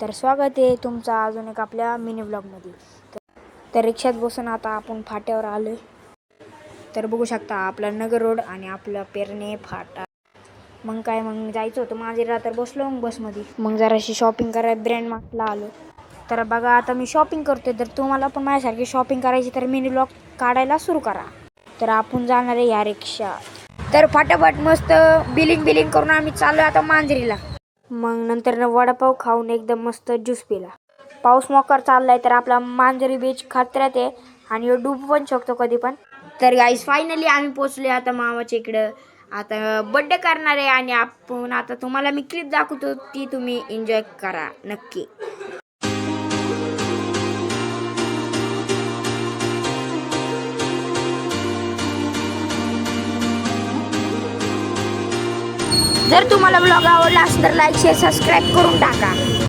तर स्वागत आहे तुमचं अजून एक आपल्या मिनी ब्लॉगमध्ये. तर रिक्षात बसून आता आपण फाट्यावर आलो. तर बघू शकता आपला नगर रोड आणि आपलं पेरणे फाटा. मग जायचं होतं मांजरीला, तर बसलो मग बसमध्ये. मग जराशी शॉपिंग करायला ब्रँड मार्टला आलो. तर बघा आता मी शॉपिंग करते. तर तुम्हाला पण माझ्यासारखी शॉपिंग करायची तर मिनी ब्लॉग काढायला सुरू करा. तर आपण जाणार आहे या रिक्षा. तर फटाफट मस्त बिलिंग करून आम्ही चाललो आता मांजरीला. मग नंतर वडापाव खाऊन एकदम मस्त ज्यूस पिला. पाऊस मोकार चाललाय तर आपला मांजरी बीच खतऱ्यात आहे आणि डूब पण शकतो कधी पण. तर गाईस फायनली आम्ही पोचले आता मामाच्या इकडं. आता बड्डे करणार आहे आणि आपण आता तुम्हाला मी क्लिप दाखवतो, ती तुम्ही एन्जॉय करा नक्की. जर तुम्हाला ब्लॉग आवडला असेल तर लाईक शेअर सबस्क्राईब करून टाका.